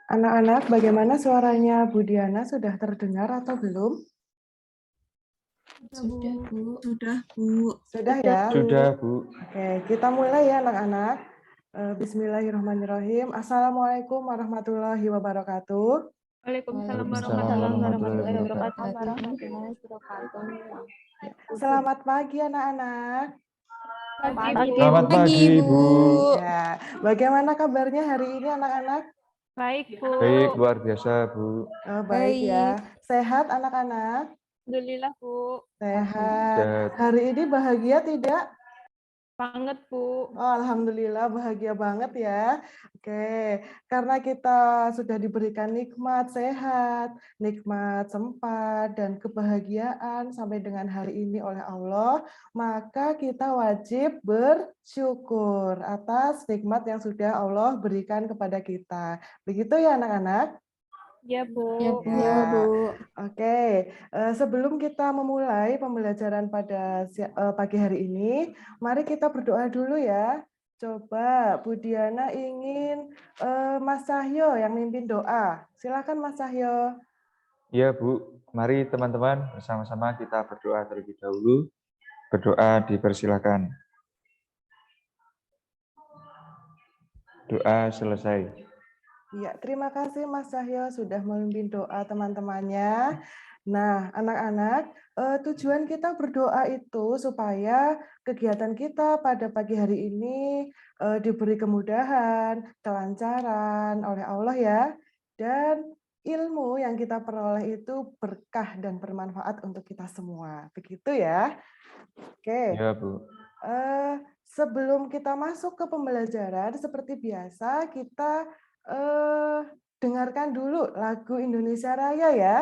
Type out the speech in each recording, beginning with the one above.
Anak-anak, bagaimana suaranya Bu Diana? Sudah terdengar atau belum? Sudah, Bu. Sudah, Bu. Sudah ya? Sudah, Bu. Oke, kita mulai ya anak-anak. Bismillahirrahmanirrahim. Assalamualaikum warahmatullahi wabarakatuh. Waalaikumsalam warahmatullahi wabarakatuh. Selamat pagi anak-anak. Selamat pagi, Bu. Ya, bagaimana kabarnya hari ini anak-anak? Baik, Bu. Baik, luar biasa, Bu. Oh, baik ya. Sehat anak-anak? Alhamdulillah, Bu. Sehat. Sehat. Hari ini bahagia tidak? Banget, Bu. Oh, alhamdulillah bahagia banget ya. Oke, karena kita sudah diberikan nikmat sehat, nikmat sempat, dan kebahagiaan sampai dengan hari ini oleh Allah, maka kita wajib bersyukur atas nikmat yang sudah Allah berikan kepada kita. Begitu ya anak-anak? Ya, Bu. Ya, Bu. Oke, sebelum kita memulai pembelajaran pada pagi hari ini, mari kita berdoa dulu ya. Coba Bu Diana ingin Mas Cahyo yang mimpin doa. Silakan Mas Cahyo. Ya, Bu. Mari teman-teman bersama-sama kita berdoa terlebih dahulu. Berdoa dipersilakan. Doa selesai. Ya, terima kasih Mas Cahyo sudah memimpin doa teman-temannya. Nah, anak-anak, tujuan kita berdoa itu supaya kegiatan kita pada pagi hari ini diberi kemudahan, kelancaran oleh Allah ya, dan ilmu yang kita peroleh itu berkah dan bermanfaat untuk kita semua. Begitu ya. Oke. Ya, Bu. Sebelum kita masuk ke pembelajaran, seperti biasa kita dengarkan dulu lagu Indonesia Raya ya.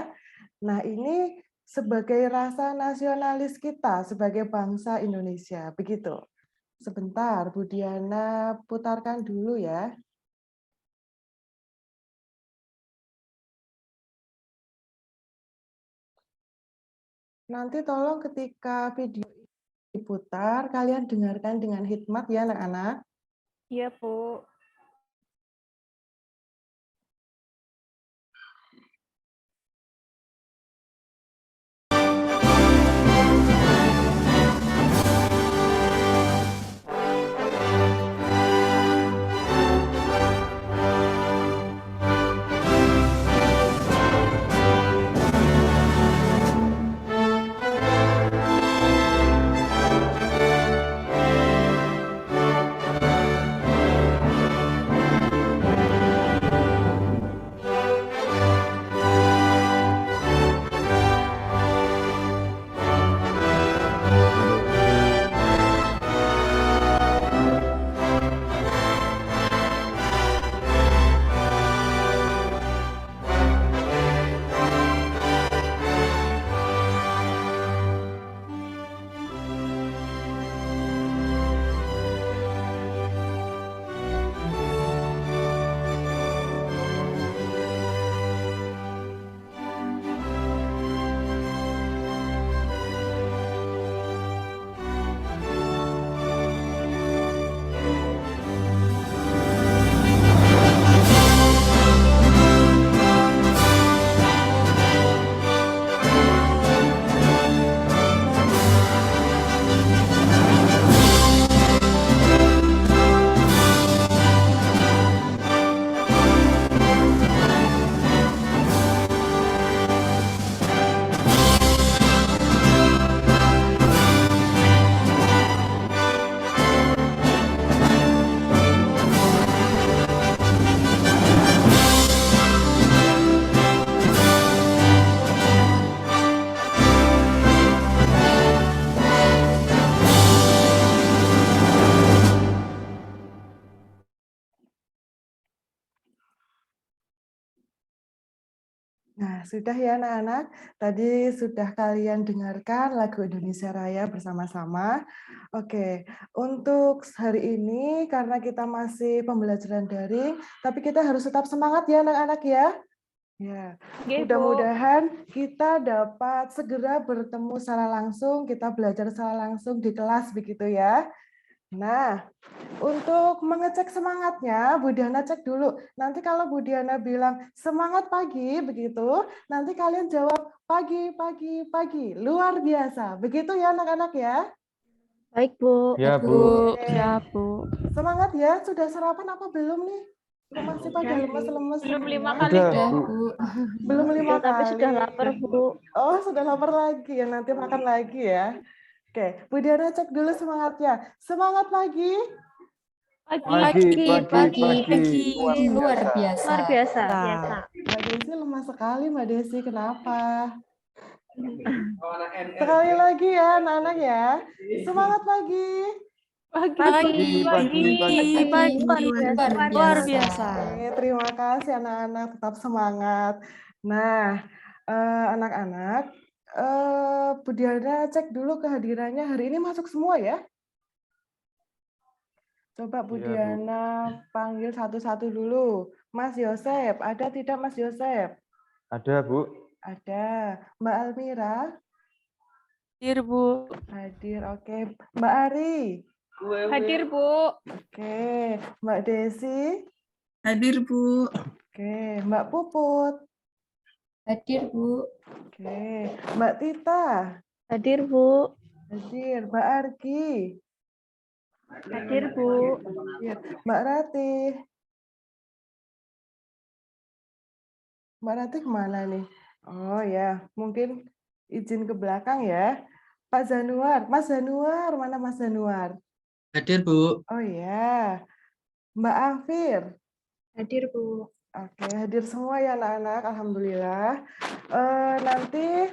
Nah, ini sebagai rasa nasionalis kita sebagai bangsa Indonesia. Begitu. Sebentar, Bu Diana putarkan dulu ya. Nanti tolong ketika video diputar, kalian dengarkan dengan hikmat ya anak-anak. Iya, Bu. Nah, sudah ya anak-anak. Tadi sudah kalian dengarkan lagu Indonesia Raya bersama-sama. Oke, untuk hari ini karena kita masih pembelajaran daring, tapi kita harus tetap semangat ya anak-anak ya. Ya, mudah-mudahan kita dapat segera bertemu secara langsung, kita belajar secara langsung di kelas begitu ya. Nah, untuk mengecek semangatnya, Bu Diana cek dulu. Nanti kalau Bu Diana bilang semangat pagi, begitu, nanti kalian jawab pagi, pagi, pagi. Luar biasa. Begitu ya anak-anak ya. Baik, Bu. Ya, Bu. Oke. Ya, Bu. Semangat ya. Sudah sarapan apa belum nih? Kok masih pada lemes-lemes Belum 5 semua? kali, Sudah, Bu. Bu. Belum 5 Tapi sudah kali. lapar, Bu. Oh, sudah lapar lagi ya. Nanti makan lagi ya. Oke, Bu Diana cek dulu semangatnya. Semangat pagi. Pagi. Luar Luar biasa. Luar biasa. Mbak Desi lemah sekali, Mbak Desi. Kenapa? Sekali lagi ya, anak-anak ya. Semangat pagi. Pagi. Luar biasa. Oke, terima kasih anak-anak. Tetap semangat. Nah, anak-anak, Bu Diana cek dulu kehadirannya. Hari ini masuk semua ya? Coba Bu Iya, Bu. Diana panggil satu-satu dulu. Mas Yosep, ada tidak Mas Yosep? Ada, Bu. Ada. Mbak Almira? Hadir, Bu. Hadir, oke. Mbak Ari? Hadir, Bu. Oke. Mbak Desi? Hadir, Bu. Oke. Mbak Puput? Hadir, Bu. Oke. Mbak Tita? Hadir, Bu. Hadir. Mbak Argi? Hadir, Bu. Hadir. Mbak Ratih? Mbak Ratih kemana nih? Oh ya, mungkin izin ke belakang ya. Pak Zanuar, Mas Zanuar, mana Mas Zanuar? Hadir, Bu. Oh ya, Mbak Afir. Hadir, Bu. Oke, hadir semua ya anak-anak, alhamdulillah. Nanti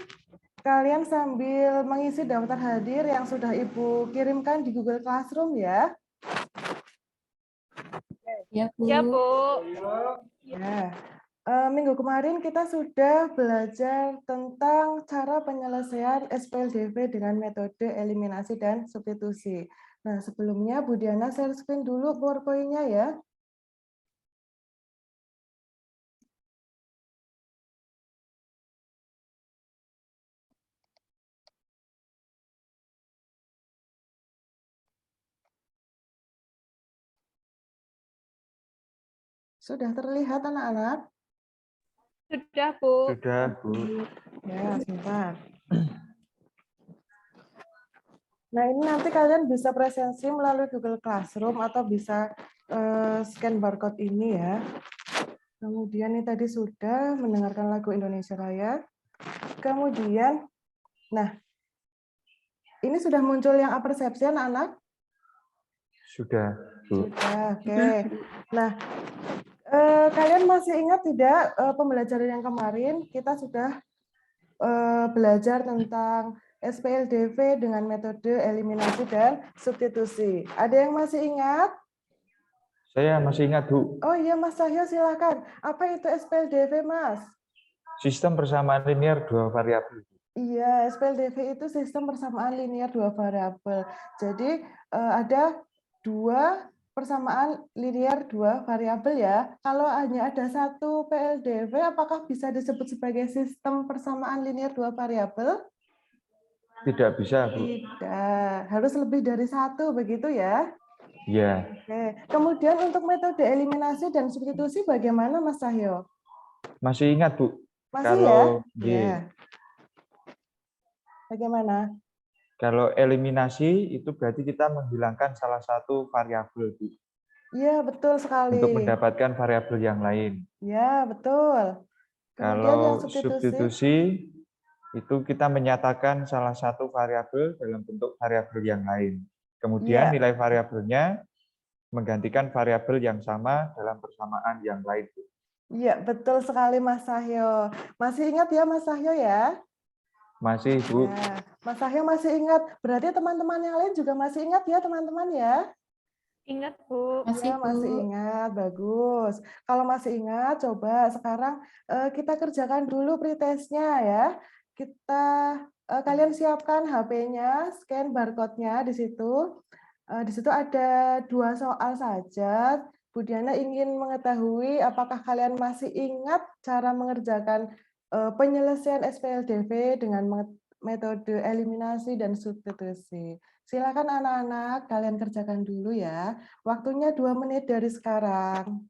kalian sambil mengisi daftar hadir yang sudah Ibu kirimkan di Google Classroom ya. Ya, Bu. Ya, Bu. Ya. Minggu kemarin kita sudah belajar tentang cara penyelesaian SPLDV dengan metode eliminasi dan substitusi. Nah, sebelumnya Bu Diana share screen dulu PowerPoint-nya ya. Sudah terlihat anak-anak? Sudah, Bu. Sudah, Bu. Ya, sebentar. Nah, ini nanti kalian bisa presensi melalui Google Classroom atau bisa scan barcode ini ya. Kemudian ini tadi sudah mendengarkan lagu Indonesia Raya. Kemudian, nah, ini sudah muncul yang apersepsi anak-anak? Sudah, Bu. Sudah, oke. Nah, kalian masih ingat tidak pembelajaran yang kemarin kita sudah belajar tentang SPLDV dengan metode eliminasi dan substitusi. Ada yang masih ingat? Saya masih ingat, Bu. Oh iya, Mas Cahyo silakan. Apa itu SPLDV, Mas? Sistem persamaan linear dua variabel. Iya, SPLDV itu sistem persamaan linear dua variabel. Jadi ada dua persamaan linear dua variabel ya. Kalau hanya ada satu PLDV, apakah bisa disebut sebagai sistem persamaan linear dua variabel? Tidak bisa, Bu. Tidak, harus lebih dari satu, begitu ya? Ya, Oke. Kemudian untuk metode eliminasi dan substitusi bagaimana, Mas Cahyo? masih ingat, Bu. Masih Kalau ya? Bagaimana? Kalau eliminasi itu berarti kita menghilangkan salah satu variabel, Bu, Iya, betul sekali. untuk mendapatkan variabel yang lain. Ya, betul. Kemudian yang Kalau substitusi, substitusi itu kita menyatakan salah satu variabel dalam bentuk variabel yang lain. Kemudian Iya. nilai variabelnya menggantikan variabel yang sama dalam persamaan yang lain, Bu. Iya, betul sekali Mas Cahyo. Masih ingat ya Mas Cahyo ya? Masih, Bu. Ya, Mas Cahyo masih ingat. Berarti teman-teman yang lain juga masih ingat ya teman-teman ya? Ingat, Bu. Ya, masih ingat. Bagus. Kalau masih ingat, coba sekarang kita kerjakan dulu pretestnya ya. Kalian siapkan HP-nya, scan barcode-nya di situ. Di situ ada 2 soal saja. Bu Diana ingin mengetahui apakah kalian masih ingat cara mengerjakan penyelesaian SPLDV dengan metode eliminasi dan substitusi. Silakan anak-anak, kalian kerjakan dulu ya. Waktunya 2 menit dari sekarang.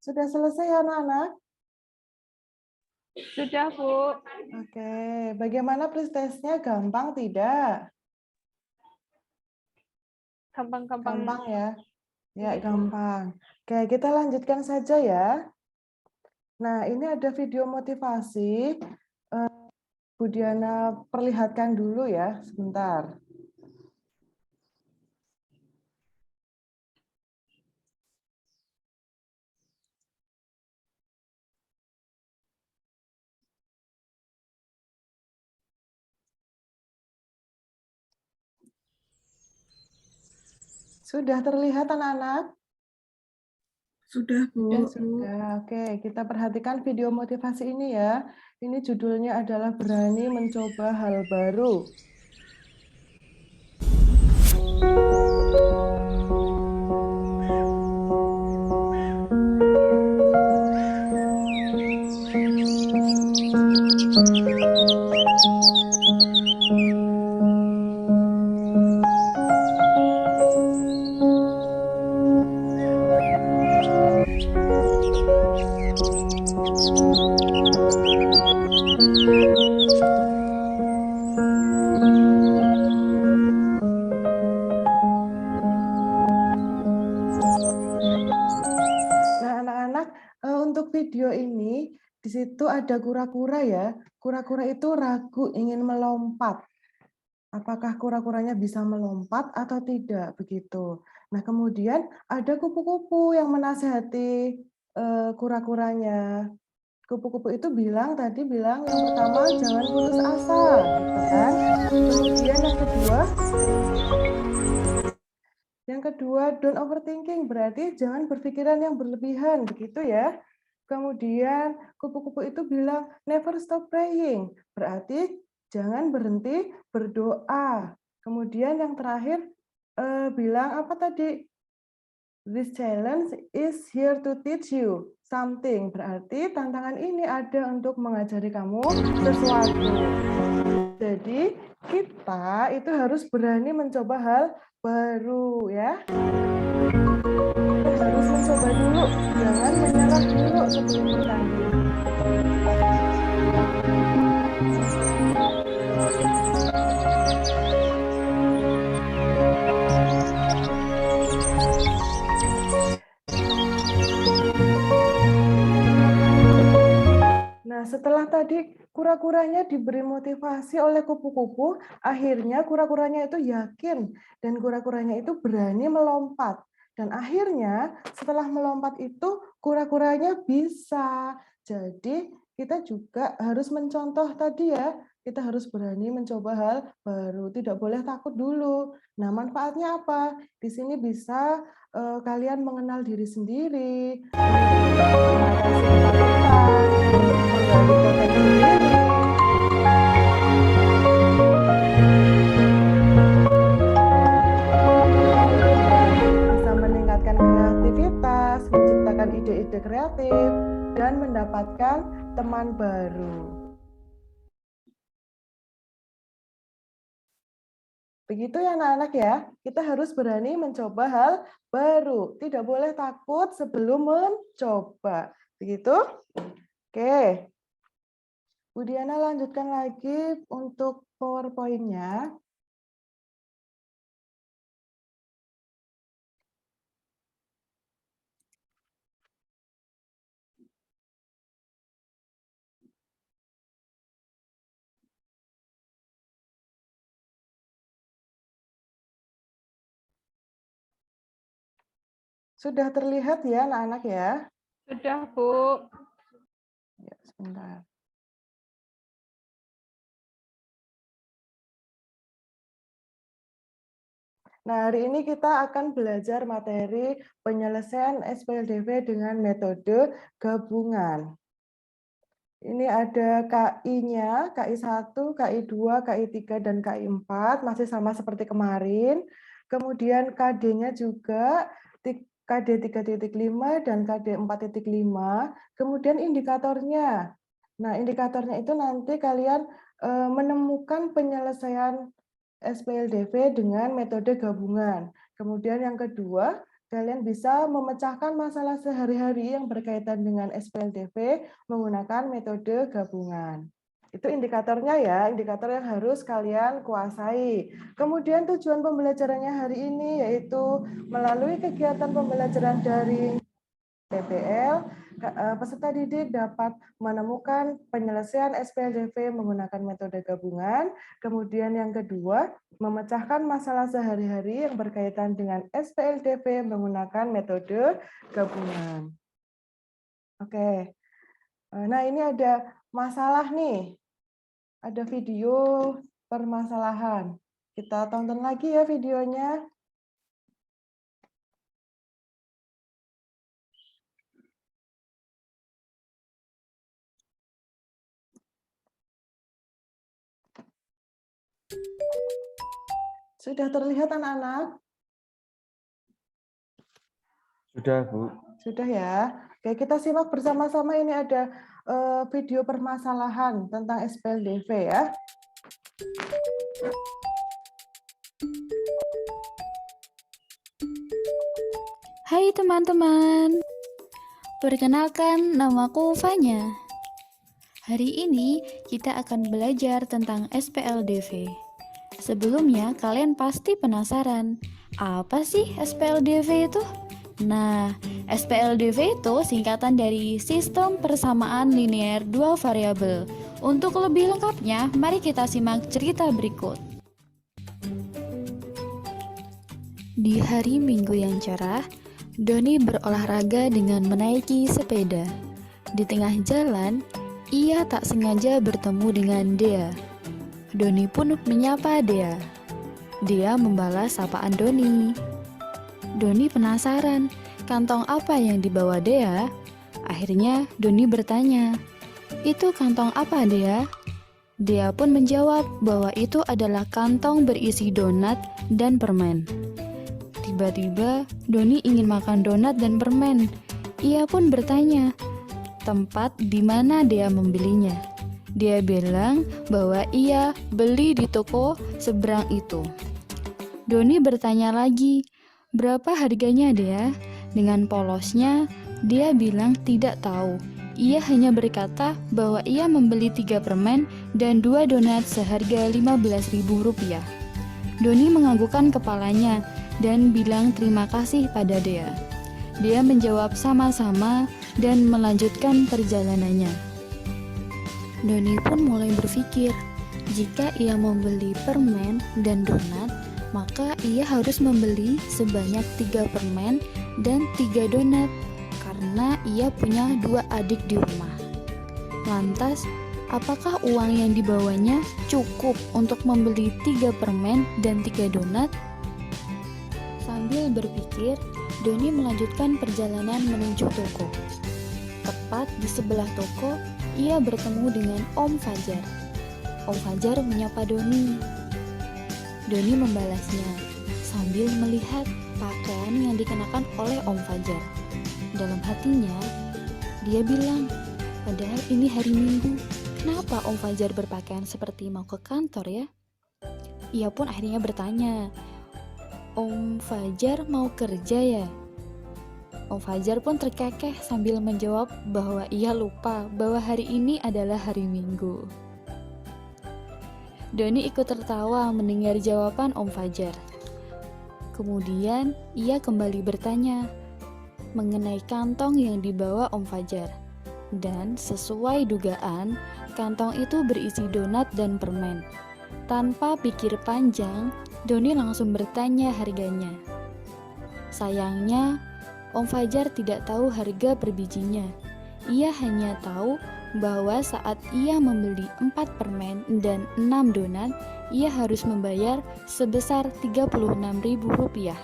Sudah selesai ya anak-anak? Sudah, Bu. Oke, bagaimana testnya? Gampang tidak? Gampang-gampang. Gampang ya? Ya, Iya, Bu. gampang. Oke, kita lanjutkan saja ya. Nah, ini ada video motivasi. Bu Diana perlihatkan dulu ya, sebentar. Sudah terlihat anak-anak? Sudah, Bu. Sudah. Oke, kita perhatikan video motivasi ini ya. Ini judulnya adalah berani mencoba hal baru. Nah, anak-anak, untuk video ini, di situ ada kura-kura ya. Kura-kura itu ragu ingin melompat. Apakah kura-kuranya bisa melompat atau tidak, begitu. Nah, kemudian ada kupu-kupu yang menasihati kura-kuranya. Kupu-kupu itu tadi bilang yang pertama jangan putus asa, gitu kan. Kemudian yang kedua don't overthinking, berarti jangan berpikiran yang berlebihan, begitu ya. Kemudian kupu-kupu itu bilang never stop praying, berarti jangan berhenti berdoa. Kemudian yang terakhir bilang apa tadi? This challenge is here to teach you something. Berarti tantangan ini ada untuk mengajari kamu sesuatu. Jadi kita itu harus berani mencoba hal baru ya. Kita harus mencoba dulu, jangan menyerah dulu sebelum bertanding. Nah, setelah tadi kura-kuranya diberi motivasi oleh kupu-kupu, akhirnya kura-kuranya itu yakin dan kura-kuranya itu berani melompat. Dan akhirnya setelah melompat itu kura-kuranya bisa. Jadi kita juga harus mencontoh tadi ya, kita harus berani mencoba hal baru, tidak boleh takut dulu. Nah, manfaatnya apa? Di sini bisa kalian mengenal diri sendiri, mengatasi ketakutan, menggali potensi diri, bisa meningkatkan kreativitas, menciptakan ide-ide kreatif, dan mendapatkan teman baru. Begitu ya anak-anak ya, kita harus berani mencoba hal baru. Tidak boleh takut sebelum mencoba. Begitu? Oke. Bu Diana lanjutkan lagi untuk PowerPoint-nya. Sudah terlihat ya anak-anak ya? Sudah, Bu. Ya, sebentar. Nah, hari ini kita akan belajar materi penyelesaian SPLDV dengan metode gabungan. Ini ada KI-nya, KI1, KI2, KI3, dan KI4, masih sama seperti kemarin. Kemudian KD-nya juga KD 3.5 dan KD 4.5. Kemudian indikatornya. Nah, indikatornya itu nanti kalian menemukan penyelesaian SPLDV dengan metode gabungan. Kemudian yang kedua, kalian bisa memecahkan masalah sehari-hari yang berkaitan dengan SPLDV menggunakan metode gabungan. Itu indikatornya ya, indikator yang harus kalian kuasai. Kemudian tujuan pembelajarannya hari ini yaitu melalui kegiatan pembelajaran daring PBL, peserta didik dapat menemukan penyelesaian SPLDV menggunakan metode gabungan. Kemudian yang kedua, memecahkan masalah sehari-hari yang berkaitan dengan SPLDV menggunakan metode gabungan. Oke. Nah, ini ada masalah nih. Ada video permasalahan. Kita tonton lagi ya videonya. Sudah terlihat anak-anak? Sudah, Bu. Sudah ya. Oke, kita simak bersama-sama. Ini ada video permasalahan tentang SPLDV ya. Hai teman-teman, perkenalkan namaku Fanya. Hari ini kita akan belajar tentang SPLDV. Sebelumnya kalian pasti penasaran, apa sih SPLDV itu? Nah, SPLDV itu singkatan dari Sistem Persamaan Linear Dua Variabel. Untuk lebih lengkapnya, mari kita simak cerita berikut. Di hari Minggu yang cerah, Doni berolahraga dengan menaiki sepeda. Di tengah jalan, ia tak sengaja bertemu dengan Dea. Doni pun menyapa Dea. Dea membalas sapaan Doni. Doni penasaran, kantong apa yang dibawa Dea? Akhirnya Doni bertanya, "Itu kantong apa, Dea?" Dea pun menjawab bahwa itu adalah kantong berisi donat dan permen. Tiba-tiba Doni ingin makan donat dan permen. Ia pun bertanya, tempat di mana Dea membelinya. Dia bilang bahwa ia beli di toko seberang itu. Doni bertanya lagi, "Berapa harganya, Dea?" Dengan polosnya, dia bilang tidak tahu. Ia hanya berkata bahwa ia membeli 3 permen dan 2 donat seharga Rp15.000. Doni menganggukkan kepalanya dan bilang terima kasih pada Dea. Dia menjawab sama-sama dan melanjutkan perjalanannya. Doni pun mulai berpikir, jika ia membeli permen dan donat, maka ia harus membeli sebanyak 3 permen dan 3 donat, karena ia punya 2 adik di rumah. Lantas, apakah uang yang dibawanya cukup untuk membeli 3 permen dan 3 donat? Sambil berpikir, Doni melanjutkan perjalanan menuju toko. Tepat di sebelah toko, ia bertemu dengan Om Fajar. Om Fajar menyapa Doni. Doni membalasnya sambil melihat pakaian yang dikenakan oleh Om Fajar. Dalam hatinya, dia bilang, padahal ini hari Minggu, kenapa Om Fajar berpakaian seperti mau ke kantor ya? Ia pun akhirnya bertanya, Om Fajar mau kerja ya? Om Fajar pun terkekeh sambil menjawab bahwa ia lupa bahwa hari ini adalah hari Minggu. Doni ikut tertawa mendengar jawaban Om Fajar. Kemudian ia kembali bertanya mengenai kantong yang dibawa Om Fajar. Dan sesuai dugaan, kantong itu berisi donat dan permen. Tanpa pikir panjang, Doni langsung bertanya harganya. Sayangnya, Om Fajar tidak tahu harga per bijinya. Ia hanya tahu bahwa saat ia membeli 4 permen dan 6 donat, ia harus membayar sebesar Rp36.000.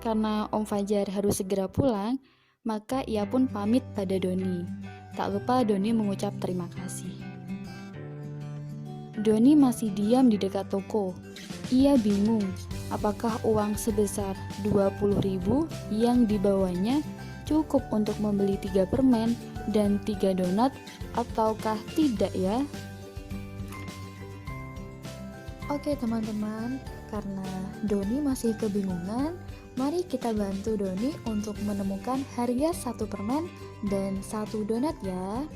Karena Om Fajar harus segera pulang, maka ia pun pamit pada Doni. Tak lupa Doni mengucap terima kasih. Doni masih diam di dekat toko. Ia bingung, apakah uang sebesar 20.000 yang dibawanya cukup untuk membeli 3 permen dan 3 donat ataukah tidak ya? Oke teman-teman, karena Doni masih kebingungan, mari kita bantu Doni untuk menemukan harga 1 permen dan 1 donat ya.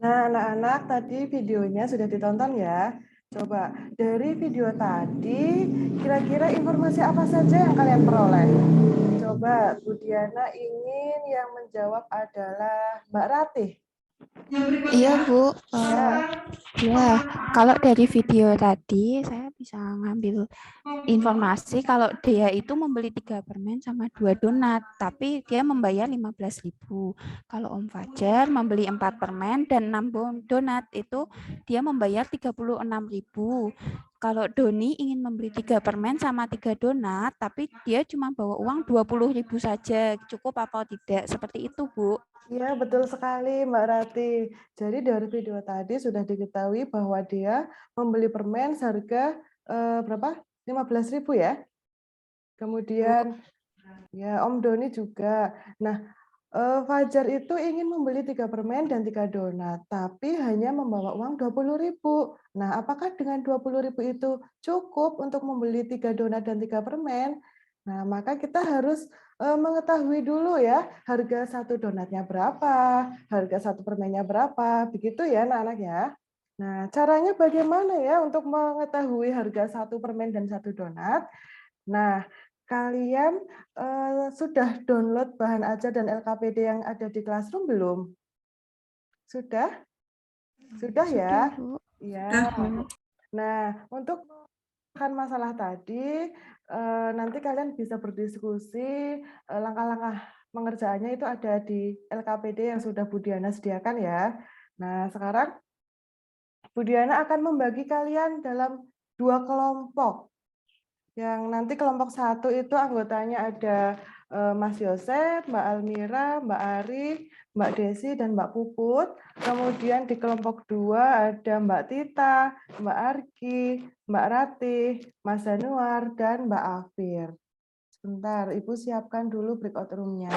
Nah, anak-anak, tadi videonya sudah ditonton ya. Coba, dari video tadi, kira-kira informasi apa saja yang kalian peroleh? Coba, Bu Diana ingin yang menjawab adalah Mbak Ratih. Iya, Bu. Ya, Ya, kalau dari video tadi saya bisa ngambil informasi kalau dia itu membeli 3 permen sama 2 donat, tapi dia membayar 15.000. Kalau Om Fajar membeli 4 permen dan 6 donat itu dia membayar 36.000. Kalau Doni ingin membeli 3 permen sama 3 donat, tapi dia cuma bawa uang 20.000 saja. Cukup apa tidak? Seperti itu, Bu. iya betul sekali Mbak Ratih. Jadi dari video tadi sudah diketahui bahwa dia membeli permen seharga berapa? 15.000 ya. Kemudian ya Om Doni juga. Nah, Fajar itu ingin membeli 3 permen dan 3 donat, tapi hanya membawa uang 20.000. Nah, apakah dengan 20.000 itu cukup untuk membeli 3 donat dan 3 permen? Nah, maka kita harus mengetahui dulu ya, harga 1 donatnya berapa, harga 1 permennya berapa, begitu ya anak-anak ya. Nah, caranya bagaimana ya untuk mengetahui harga 1 permen dan 1 donat? Nah, kalian sudah download bahan ajar dan LKPD yang ada di Classroom belum? Sudah? Sudah ya? Bu. Ya. Nah, untuk menyelesaikan masalah tadi, nanti kalian bisa berdiskusi, langkah-langkah pengerjaannya itu ada di LKPD yang sudah Bu Diana sediakan ya. Nah, sekarang Bu Diana akan membagi kalian dalam 2 kelompok. Yang nanti kelompok 1 itu anggotanya ada Mas Yosef, Mbak Almira, Mbak Ari, Mbak Desi, dan Mbak Puput. Kemudian di kelompok 2 ada Mbak Tita, Mbak Arki, Mbak Ratih, Mas Januar, dan Mbak Afir. Sebentar, Ibu siapkan dulu breakout room-nya.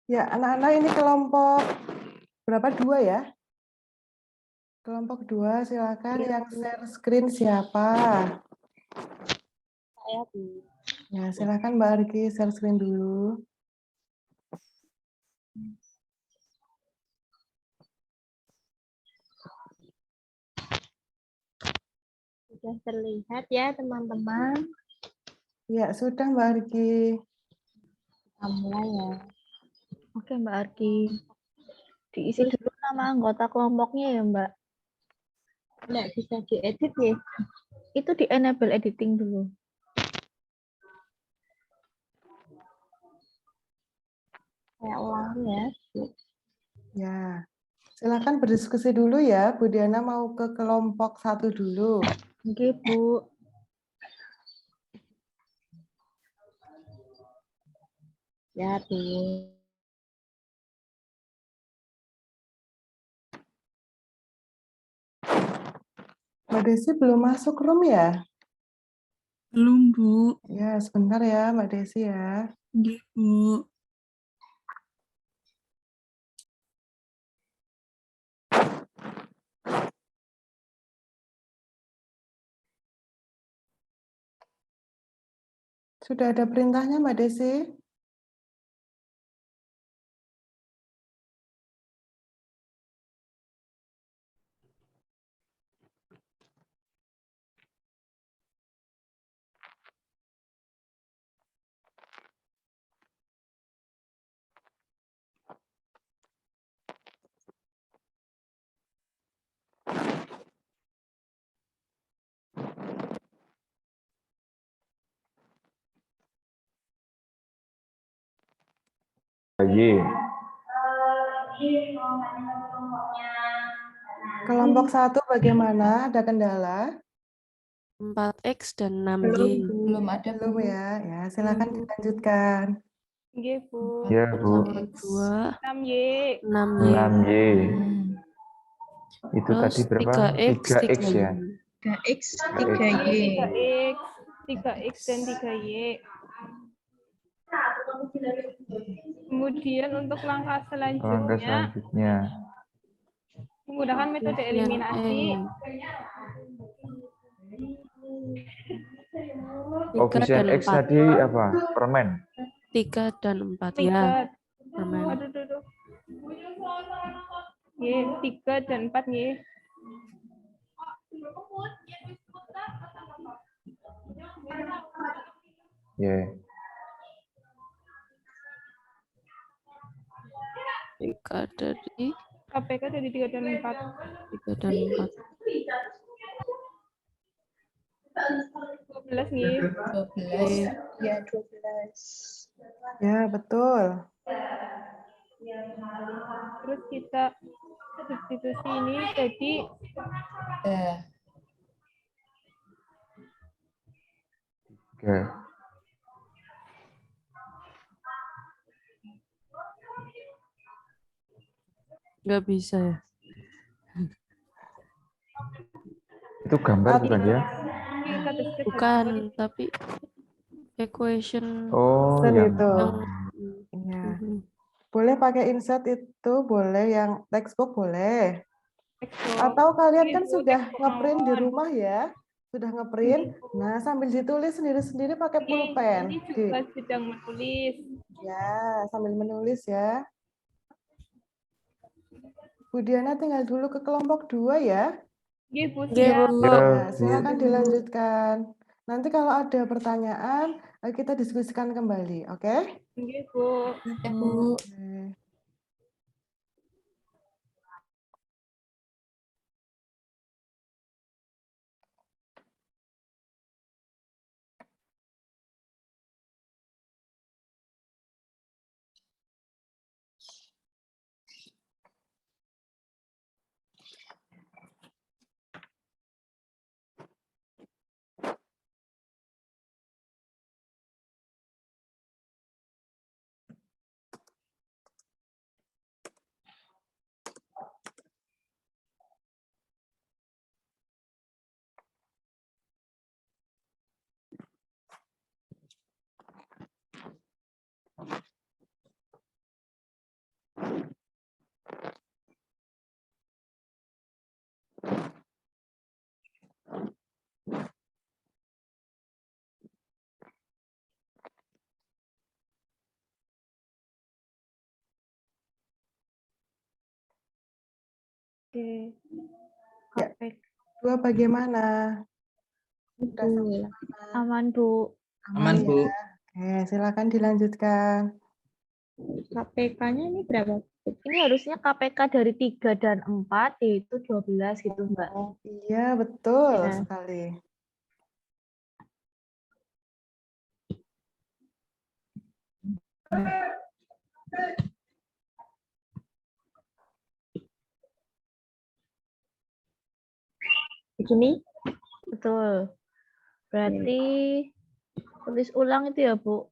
Ya, anak-anak ini kelompok berapa? 2 ya? Kelompok 2, silakan yang share screen siapa? Saya, Bu. Ya, silakan Mbak Arki share screen dulu. Sudah terlihat ya, teman-teman. Ya, sudah Mbak Arki. Kita mulai ya. Oke, Mbak Arki. Diisi dulu nama anggota kelompoknya ya, Mbak. Nggak bisa diedit ya. Itu di enable editing dulu. Saya ulangi ya. Ya, Silakan berdiskusi dulu ya. Bu Diana mau ke kelompok 1 dulu. Oke, Bu. Ya, Bu. Mbak Desi belum masuk room ya? Belum, Bu. Ya, sebentar ya Mbak Desi ya. Nggih, Bu. Sudah ada perintahnya Mbak Desi? Y. Kelompok 1 bagaimana? Ada kendala? 4X dan 6Y. Belum ada, Belum ya? Ya, silakan dilanjutkan. Oke, Bu. Ya, Bu. Sama 2, 6Y. 6Y. 6Y. Itu Terus tadi berapa? 3X, 3X ya? 3X, 3X. 3Y. 3X dan 3Y. Kemudian untuk langkah Langkah selanjutnya selanjutnya. menggunakan metode eliminasi. Koefisien X tadi apa? Permen. 3 dan 4 ya. 3. Permen. Aduh. Y, 3 dan 4 Y. Ya. 3 dari KPK dari 3 dan 4. 3 dan 4. 12 Y. 12. Ya, 12. Ya, betul. Terus kita substitusi ini jadi Oke. Nggak bisa ya. Itu gambar bukan ya? Bukan, tapi equation Oh, Set yang itu. yang Ya. Boleh pakai insert itu, boleh yang textbook boleh. Atau kalian kan sudah ngeprint di rumah ya? Sudah ngeprint. Nah, sambil ditulis sendiri-sendiri pakai pulpen. ini juga sedang menulis. Ya, sambil menulis ya. Bu Diana tinggal dulu ke kelompok 2 ya. Iya, Bu, Nggih, siap. Bu. Ya, silakan dilanjutkan. Nanti kalau ada pertanyaan, kita diskusikan kembali, oke? Iya, Bu. Oke. Oke. Ya. KPK. 2 bagaimana? Sudah Aman, Bu. aman ya? Oke, silakan dilanjutkan. KPK-nya ini berapa? Ini harusnya KPK dari 3 dan 4, yaitu 12 gitu, Mbak. Iya, betul Ya. sekali. Begini? Betul. Berarti tulis ulang itu ya, Bu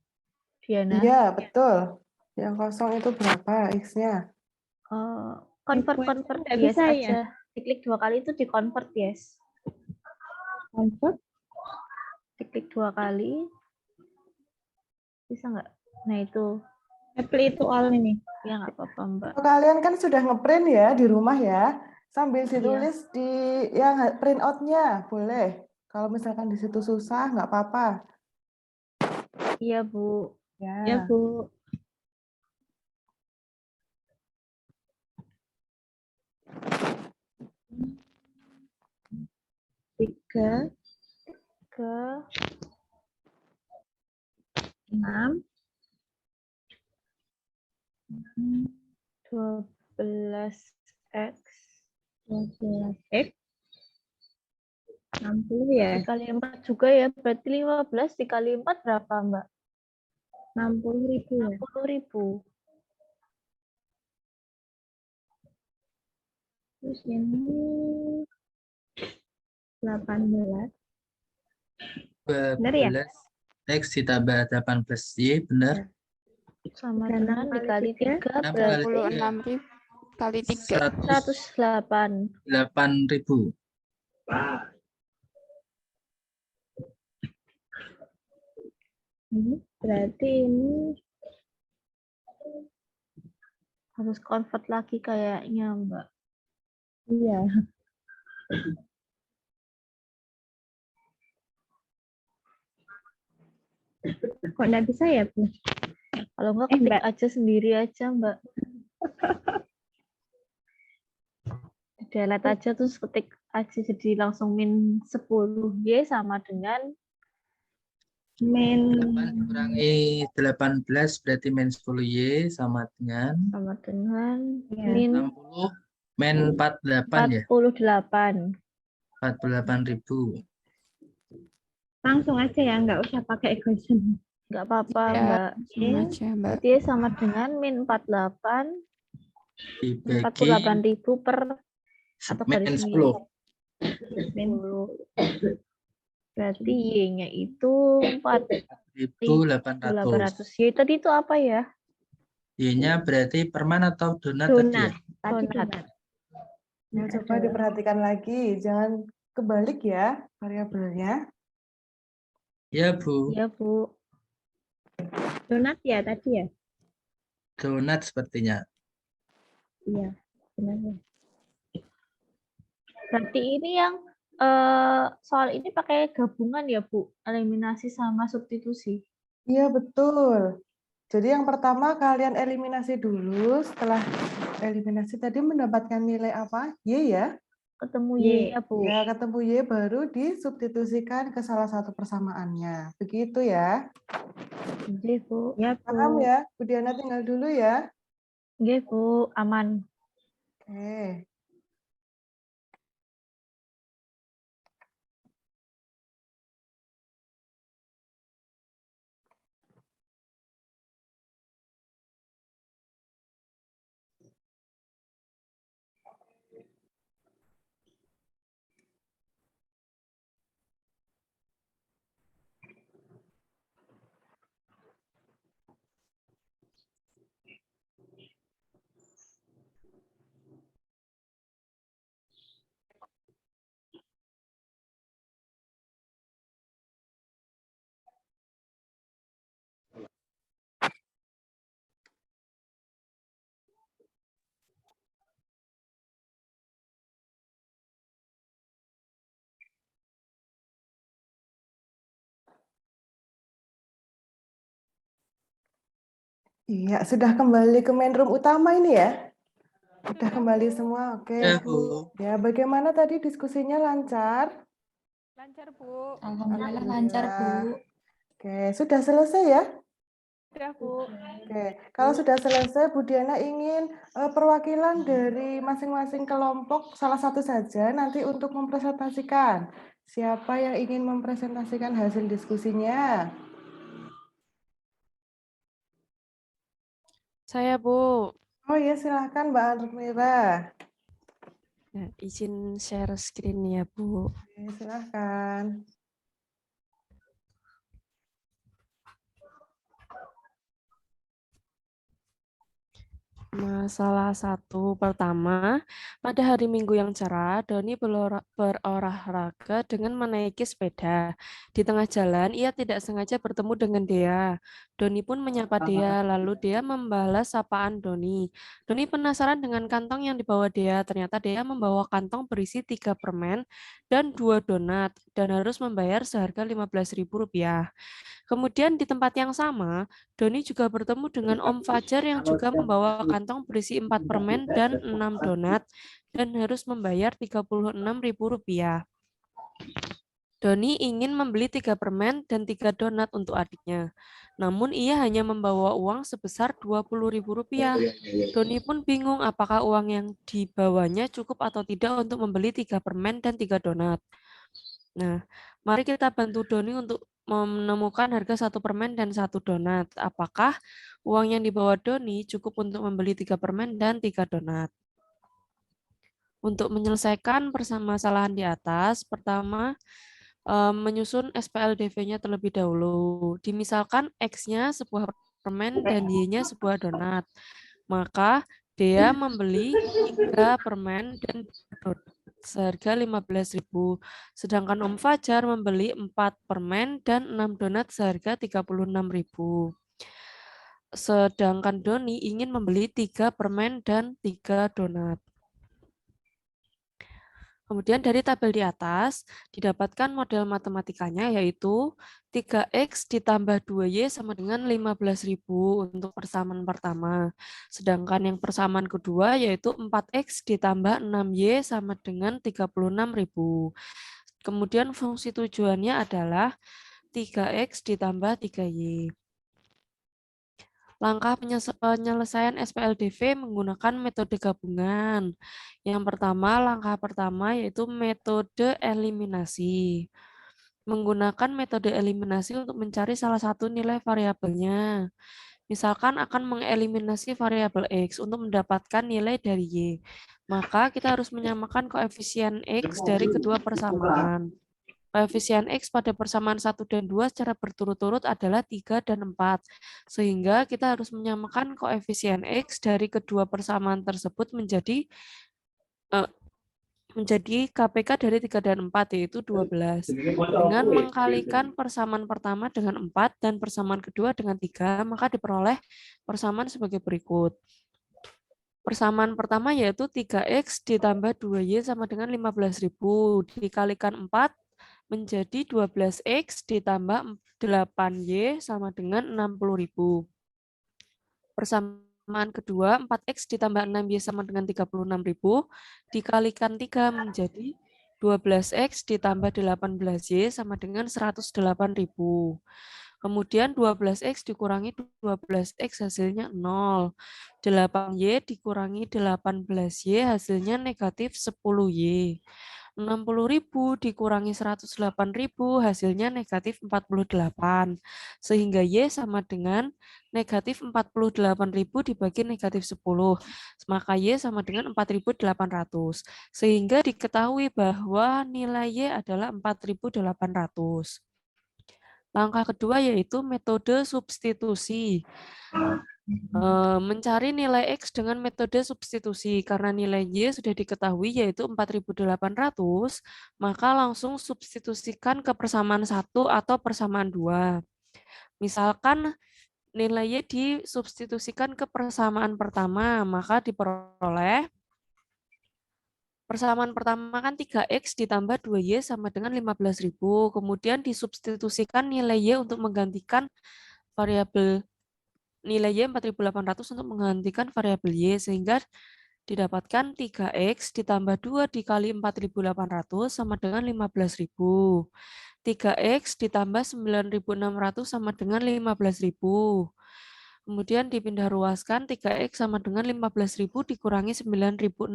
Diana? Iya, betul. Yang kosong itu berapa X-nya? Convert Nggak yes bisa ya? aja. Diklik 2 kali itu di convert yes. Convert. Diklik 2 kali. Bisa nggak? Nah itu. Apply to all ini. Ya nggak apa-apa, Mbak. Kalian kan sudah ngeprint ya di rumah ya. Sambil Iya. ditulis di yang print out-nya, boleh. Kalau misalkan di situ susah, nggak apa-apa. Iya, Bu. Ya, Bu. Tiga, Ke 6, 12x 12x, 60 ya? dikali 4 juga ya. Berarti 15 dikali 4 berapa, Mbak? 60.000 ya? 60.000. Terus ini 18. Benar ya? 12 X ditambah 18Y, benar? Sama Dan dengan 6 kali dikali 3, 3 6 berarti kali 26.000 kali 3. 108. 8.000. Berarti ini Harus convert lagi kayaknya, Mbak. iya. Kok nggak bisa ya, Bu? Kalau nggak ketik Mbak. aja sendiri aja, Mbak. Delete aja terus ketik aja jadi langsung min 10Y sama dengan Min 8 dikurangi 18 berarti min 10Y sama dengan ya. min 60 min 48 ya? 48. 48.000. Langsung aja ya, nggak usah pakai equation. Nggak apa-apa, Ya, Mbak. langsung aja, Mbak. Jadi sama dengan min 48, Dibagi 48.000 per atau min garis 10. Min 10. Berarti Y-nya itu 4.800. 4.800. Y tadi itu apa ya? Y-nya berarti perman atau donat tadi ya? donat. Tadi Donat. donat. Ya, coba diperhatikan lagi, jangan kebalik ya variabelnya. Ya, Bu. Ya, Bu. Donat ya tadi ya? Donat sepertinya. Iya, benar ya. Berarti ini yang soal ini pakai gabungan ya, Bu? Eliminasi sama substitusi. Iya, betul. Jadi yang pertama kalian eliminasi dulu, setelah eliminasi tadi mendapatkan nilai apa? Y ya? Ketemu Y. Y-nya, Bu. Ya, ketemu Y baru disubstitusikan ke salah satu persamaannya. Begitu ya. Oke, Bu. Ya, Paham Bu. ya? Bu Diana tinggal dulu ya. Oke, Bu. Aman. Oke. Iya, sudah kembali ke main room utama ini ya? Sudah kembali semua, oke Ya, Bu. Bu. Ya, bagaimana tadi diskusinya lancar? Lancar, Bu. Alhamdulillah lancar, Bu. Oke, sudah selesai ya? Sudah, Bu. Oke, kalau sudah selesai, Bu Diana ingin perwakilan dari masing-masing kelompok salah satu saja nanti untuk mempresentasikan. Siapa yang ingin mempresentasikan hasil diskusinya? Saya, Bu. Oh iya, silahkan Mbak Almira. Ya, izin share screen ya, Bu. Oke, silahkan. Masalah 1 pertama, pada hari Minggu yang cerah, Doni berolahraga dengan menaiki sepeda. Di tengah jalan, ia tidak sengaja bertemu dengan Dea. Doni pun menyapa Dea, lalu Dea membalas sapaan Doni. Doni penasaran dengan kantong yang dibawa Dea. Ternyata Dea membawa kantong berisi 3 permen dan 2 donat, dan harus membayar seharga Rp15.000. Kemudian di tempat yang sama, Doni juga bertemu dengan Om Fajar yang juga membawa kantong berisi 4 permen dan 6 donat dan harus membayar Rp36.000. Doni ingin membeli 3 permen dan 3 donat untuk adiknya. Namun ia hanya membawa uang sebesar Rp20.000. Doni pun bingung apakah uang yang dibawanya cukup atau tidak untuk membeli 3 permen dan 3 donat. Nah, mari kita bantu Doni untuk menemukan harga 1 permen dan 1 donat. Apakah uang yang dibawa Doni cukup untuk membeli 3 permen dan 3 donat? Untuk menyelesaikan permasalahan di atas, pertama, menyusun SPLDV-nya terlebih dahulu. Dimisalkan X-nya sebuah permen dan Y-nya sebuah donat. Maka Dea membeli 3 permen dan 2 donat seharga Rp15.000. Sedangkan Om Fajar membeli 4 permen dan 6 donat seharga Rp36.000. Sedangkan Doni ingin membeli 3 permen dan 3 donat. Kemudian dari tabel di atas, didapatkan model matematikanya yaitu 3X ditambah 2Y sama dengan 15.000 untuk persamaan pertama. Sedangkan yang persamaan kedua yaitu 4X ditambah 6Y sama dengan 36.000. Kemudian fungsi tujuannya adalah 3X ditambah 3Y. Langkah penyelesaian SPLDV menggunakan metode gabungan. Yang pertama, langkah pertama yaitu metode eliminasi. Menggunakan metode eliminasi untuk mencari salah satu nilai variabelnya. Misalkan akan mengeliminasi variabel X untuk mendapatkan nilai dari Y. Maka kita harus menyamakan koefisien X dari kedua persamaan. Koefisien X pada persamaan 1 dan 2 secara berturut-turut adalah 3 dan 4. Sehingga kita harus menyamakan koefisien X dari kedua persamaan tersebut menjadi KPK dari 3 dan 4, yaitu 12. Dengan mengkalikan persamaan pertama dengan 4 dan persamaan kedua dengan 3, maka diperoleh persamaan sebagai berikut. Persamaan pertama yaitu 3X ditambah 2Y sama dengan 15.000. Dikalikan 4 menjadi 12X ditambah 8Y sama dengan 60.000. Persamaan kedua, 4X ditambah 6Y sama dengan 36.000, dikalikan 3 menjadi 12X ditambah 18Y sama dengan 108.000. Kemudian 12X dikurangi 12X hasilnya 0. 8Y dikurangi 18Y hasilnya negatif 10Y. 60.000 dikurangi 108.000 hasilnya negatif 48. Sehingga Y sama dengan negatif 48.000 dibagi negatif 10. Maka Y sama dengan 4.800. Sehingga diketahui bahwa nilai Y adalah 4.800. Langkah kedua yaitu metode substitusi. Mencari nilai X dengan metode substitusi. Karena nilai Y sudah diketahui yaitu 4.800, maka langsung substitusikan ke persamaan 1 atau persamaan 2. Misalkan nilai Y disubstitusikan ke persamaan pertama, maka diperoleh persamaan pertama kan 3X ditambah 2Y sama dengan 15.000. Kemudian disubstitusikan nilai Y untuk menggantikan variabel nilai Y 4.800 untuk menggantikan variabel Y, sehingga didapatkan 3X ditambah 2 dikali 4.800 sama dengan 15.000. 3X ditambah 9.600 sama dengan 15.000. Kemudian dipindah ruaskan 3X sama dengan 15.000 dikurangi 9.600.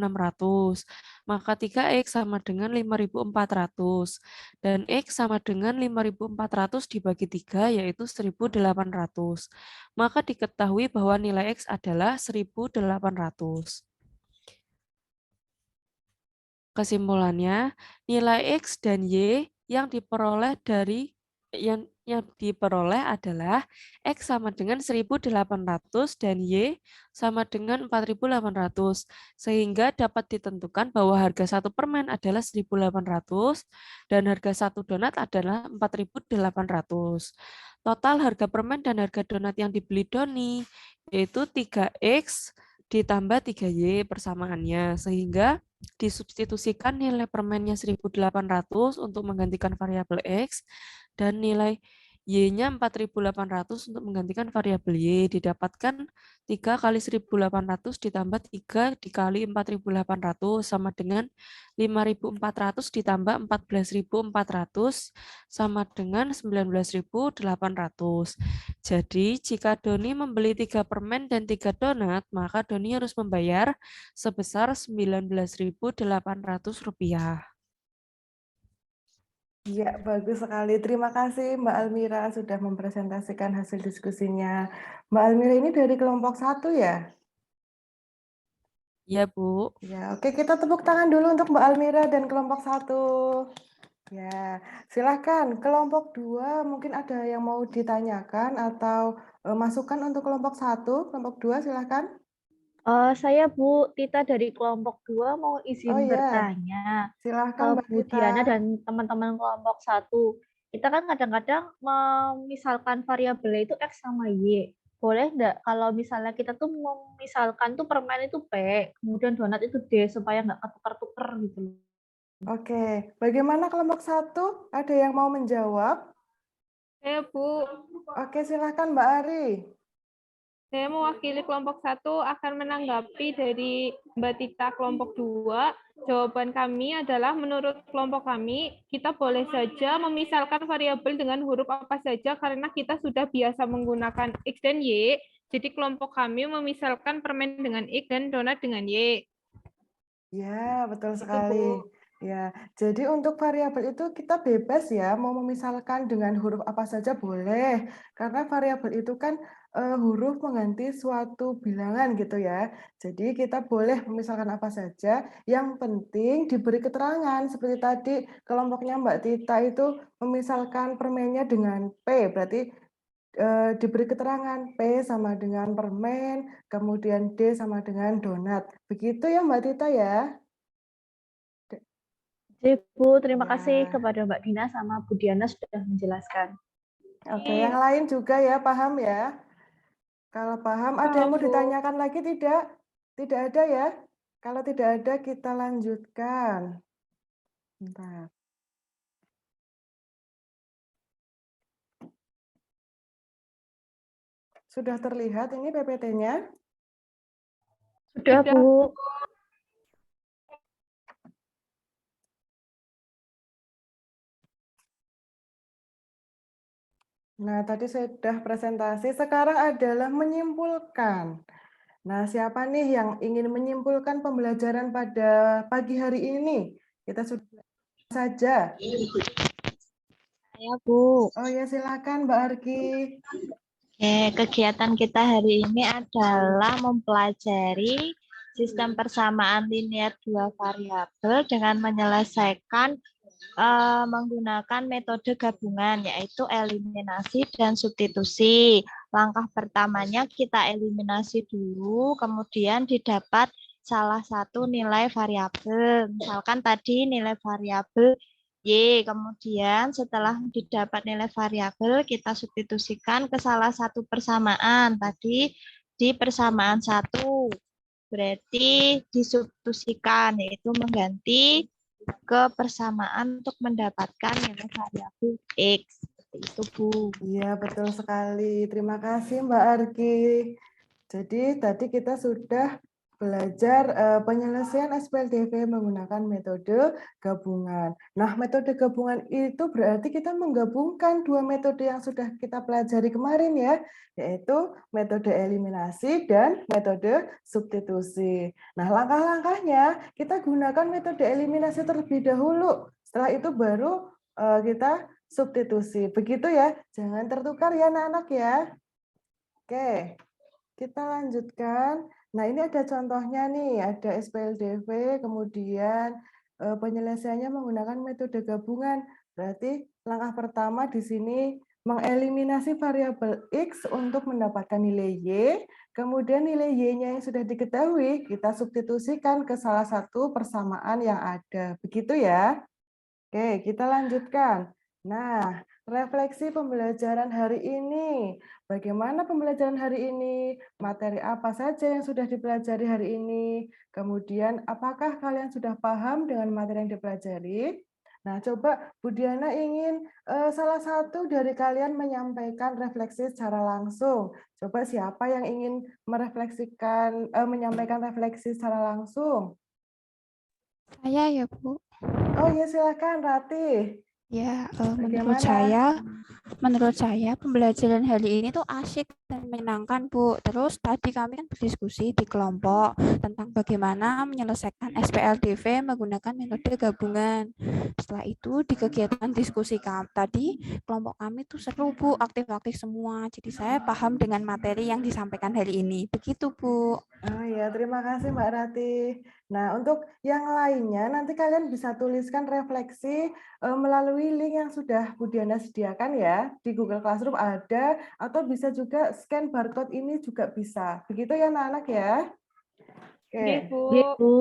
Maka 3X sama dengan 5.400. Dan X sama dengan 5.400 dibagi 3 yaitu 1.800. Maka diketahui bahwa nilai X adalah 1.800. Kesimpulannya, nilai X dan Y yang diperoleh adalah X sama dengan 1.800 dan Y sama dengan 4.800, sehingga dapat ditentukan bahwa harga satu permen adalah 1.800 dan harga satu donat adalah 4.800. Total harga permen dan harga donat yang dibeli Doni yaitu 3X ditambah 3Y persamaannya, sehingga disubstitusikan nilai permennya 1.800 untuk menggantikan variabel X dan nilai Y-nya 4.800 untuk menggantikan variabel Y. Didapatkan 3 kali 1.800 ditambah 3 dikali 4.800 sama dengan 5.400 ditambah 14.400 sama dengan 19.800. Jadi, jika Doni membeli 3 permen dan 3 donat, maka Doni harus membayar sebesar Rp19.800. Ya, bagus sekali. Terima kasih Mbak Almira sudah mempresentasikan hasil diskusinya. Mbak Almira ini dari kelompok 1 ya? Ya, Bu. Ya, oke, kita tepuk tangan dulu untuk Mbak Almira dan kelompok 1. Ya, silakan. Kelompok 2 mungkin ada yang mau ditanyakan atau masukan untuk kelompok 1. Kelompok 2 silakan. Saya Bu Tita dari kelompok 2 mau Oh izin ya, bertanya silakan ke Mbak Bu Tita. Diana dan teman-teman kelompok 1. Kita kan kadang-kadang memisalkan variabelnya itu X sama Y. Boleh enggak kalau misalnya kita tuh memisalkan tuh permen itu P, kemudian donat itu D, supaya nggak ketukar-tukar gitu loh. Oke, bagaimana kelompok 1? Ada yang mau menjawab? Saya Bu, Oke, silakan Mbak Ari. saya mewakili kelompok 1 akan menanggapi dari Mbak Tita kelompok 2. Jawaban kami adalah menurut kelompok kami, kita boleh saja memisalkan variabel dengan huruf apa saja karena kita sudah biasa menggunakan X dan Y. Jadi kelompok kami memisalkan permen dengan X dan donat dengan Y. Ya, betul Itu, sekali. Bu. Ya, jadi untuk variabel itu kita bebas ya, mau memisalkan dengan huruf apa saja boleh. Karena variabel itu kan huruf mengganti suatu bilangan gitu ya. Jadi kita boleh memisalkan apa saja, yang penting diberi keterangan. Seperti tadi kelompoknya Mbak Tita itu memisalkan permennya dengan P, berarti diberi keterangan P sama dengan permen, kemudian D sama dengan donat. Begitu ya Mbak Tita ya? Jadi Bu, terima kasih Ya. kepada Mbak Dina sama Bu Diana sudah menjelaskan. Oke, yang lain juga ya paham ya? Kalau paham, ada yang mau Paham, Bu. ditanyakan lagi tidak? Tidak ada ya? Kalau tidak ada, kita lanjutkan. Bentar. Sudah terlihat ini PPT-nya? Sudah Bu. Nah, tadi saya sudah presentasi, sekarang adalah menyimpulkan. Nah, siapa nih yang ingin menyimpulkan pembelajaran pada pagi hari ini? Kita sudah saja. Saya Bu. Oh ya, silakan Mbak Arki. Kegiatan kita hari ini adalah mempelajari sistem persamaan linear dua variabel dengan menyelesaikan menggunakan metode gabungan, yaitu eliminasi dan substitusi. Langkah pertamanya kita eliminasi dulu, kemudian didapat salah satu nilai variabel. Misalkan tadi nilai variabel Y, kemudian setelah didapat nilai variabel, kita substitusikan ke salah satu persamaan. Tadi di persamaan 1, berarti disubstitusikan, yaitu mengganti ke persamaan untuk mendapatkan nilai variabel X. Seperti itu, Bu. Iya, betul sekali. Terima kasih Mbak Arki. Jadi tadi kita sudah belajar penyelesaian SPLDV menggunakan metode gabungan. Nah, metode gabungan itu berarti kita menggabungkan dua metode yang sudah kita pelajari kemarin ya, yaitu metode eliminasi dan metode substitusi. Nah, langkah-langkahnya kita gunakan metode eliminasi terlebih dahulu. Setelah itu baru kita substitusi. Begitu ya, jangan tertukar ya anak-anak ya. Oke, kita lanjutkan. Nah, ini ada contohnya nih, ada SPLDV, kemudian penyelesaiannya menggunakan metode gabungan. Berarti langkah pertama di sini mengeliminasi variabel X untuk mendapatkan nilai Y, kemudian nilai Y-nya yang sudah diketahui, kita substitusikan ke salah satu persamaan yang ada. Begitu ya? Oke, kita lanjutkan. Nah, refleksi pembelajaran hari ini. Bagaimana pembelajaran hari ini? Materi apa saja yang sudah dipelajari hari ini? Kemudian, apakah kalian sudah paham dengan materi yang dipelajari? Nah, coba Bu Diana ingin salah satu dari kalian menyampaikan refleksi secara langsung. Coba siapa yang ingin menyampaikan refleksi secara langsung? Saya ya, Bu. Oh ya, silakan Ratih. Ya, Bagaimana? menurut saya pembelajaran hari ini tuh asyik dan menyenangkan, Bu. Terus tadi kami kan berdiskusi di kelompok tentang bagaimana menyelesaikan SPLDV menggunakan metode gabungan. Setelah itu di kegiatan diskusi tadi kelompok kami tuh seru, Bu, aktif-aktif semua. Jadi saya paham dengan materi yang disampaikan hari ini. Begitu, Bu. Oh ya, terima kasih Mbak Ratih. Nah, untuk yang lainnya nanti kalian bisa tuliskan refleksi melalui link yang sudah Bu Diana sediakan ya. Di Google Classroom ada, atau bisa juga scan barcode ini juga bisa. Begitu ya anak-anak ya? Oke. Iya, Bu. Bu.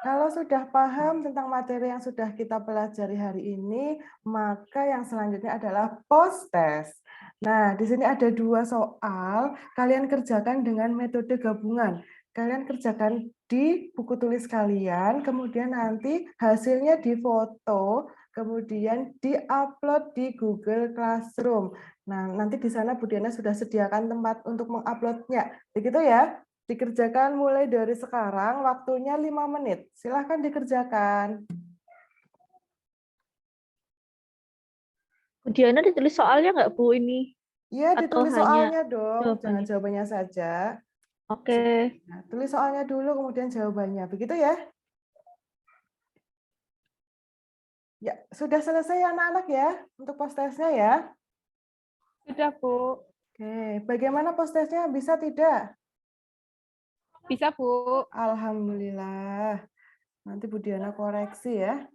Kalau sudah paham tentang materi yang sudah kita pelajari hari ini, maka yang selanjutnya adalah post-test. Nah, di sini ada 2 soal, kalian kerjakan dengan metode gabungan. Kalian kerjakan di buku tulis kalian, kemudian nanti hasilnya difoto, kemudian diupload di Google Classroom. Nah, nanti di sana Bu Diana sudah sediakan tempat untuk menguploadnya. Begitu ya? Dikerjakan mulai dari sekarang, waktunya 5 menit. Silahkan dikerjakan. Bu Diana ditulis soalnya nggak, Bu, ini? Iya, Atau ditulis hanya soalnya dong, jangan jawabannya? jawabannya saja. Oke. Nah, tulis soalnya dulu, kemudian jawabannya. Begitu ya? Ya, sudah selesai ya anak-anak ya, untuk post-testnya ya. Sudah, Bu. Oke, bagaimana post-testnya? Bisa tidak? Bisa, Bu. Alhamdulillah. Nanti Bu Diana koreksi ya.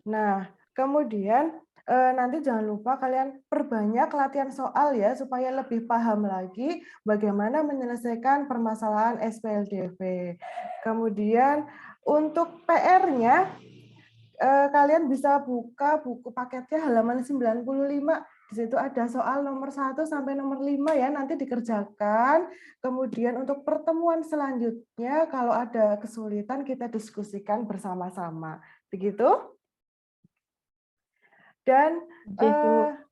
Nah, kemudian nanti jangan lupa kalian perbanyak latihan soal ya, supaya lebih paham lagi bagaimana menyelesaikan permasalahan SPLDV. Kemudian untuk PR-nya, kalian bisa buka buku paketnya halaman 95. Di situ ada soal nomor 1 sampai nomor 5 ya, nanti dikerjakan. Kemudian untuk pertemuan selanjutnya, kalau ada kesulitan kita diskusikan bersama-sama. Begitu? Dan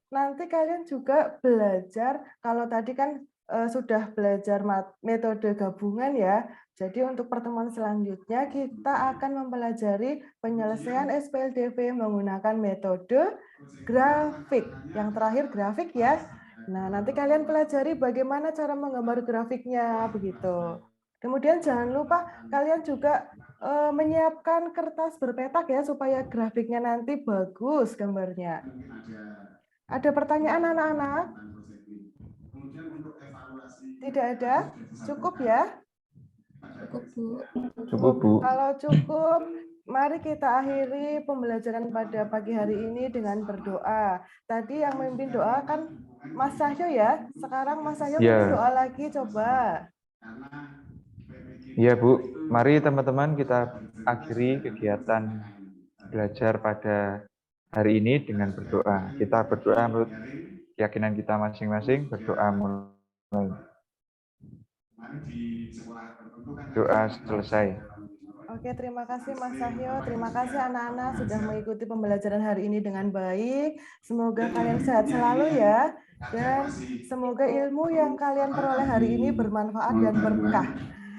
nanti kalian juga belajar, kalau tadi kan sudah belajar metode gabungan ya, jadi untuk pertemuan selanjutnya kita akan mempelajari penyelesaian SPLDV menggunakan metode grafik. Yang terakhir grafik ya. Nah, nanti kalian pelajari bagaimana cara menggambar grafiknya, begitu. Kemudian jangan lupa kalian juga menyiapkan kertas berpetak ya, supaya grafiknya nanti bagus gambarnya. Ada pertanyaan anak-anak? Tidak ada? Cukup ya? Cukup, Bu. Cukup, Bu. Kalau cukup, mari kita akhiri pembelajaran pada pagi hari ini dengan berdoa. Tadi yang memimpin doa kan Mas Cahyo ya. Sekarang Mas Cahyo Ya. doa lagi, coba. Iya, Bu. Mari teman-teman kita akhiri kegiatan belajar pada hari ini dengan berdoa. Kita berdoa menurut keyakinan kita masing-masing, berdoa mulai. Doa selesai. Oke, terima kasih Mas Cahyo. Terima kasih anak-anak sudah mengikuti pembelajaran hari ini dengan baik. Semoga kalian sehat selalu ya. Dan semoga ilmu yang kalian peroleh hari ini bermanfaat dan berkah.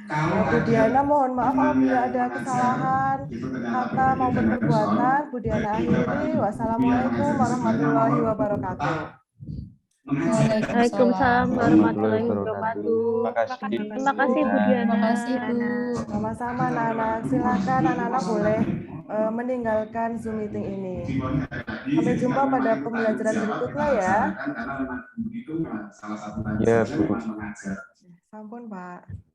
Bu Diana mohon maaf apabila ada kesalahan kata maupun perbuatan. Bu Diana akhiri. Wassalamualaikum warahmatullahi wabarakatuh. Waalaikumsalam warahmatullahi wabarakatuh. Terima kasih, Bu Diana. Terima kasih, Bu. Sama-sama anak-anak. Silakan anak-anak boleh meninggalkan Zoom meeting ini. Sampai jumpa pada pembelajaran berikutnya ya. Ya, Bu. Sampun, Pak.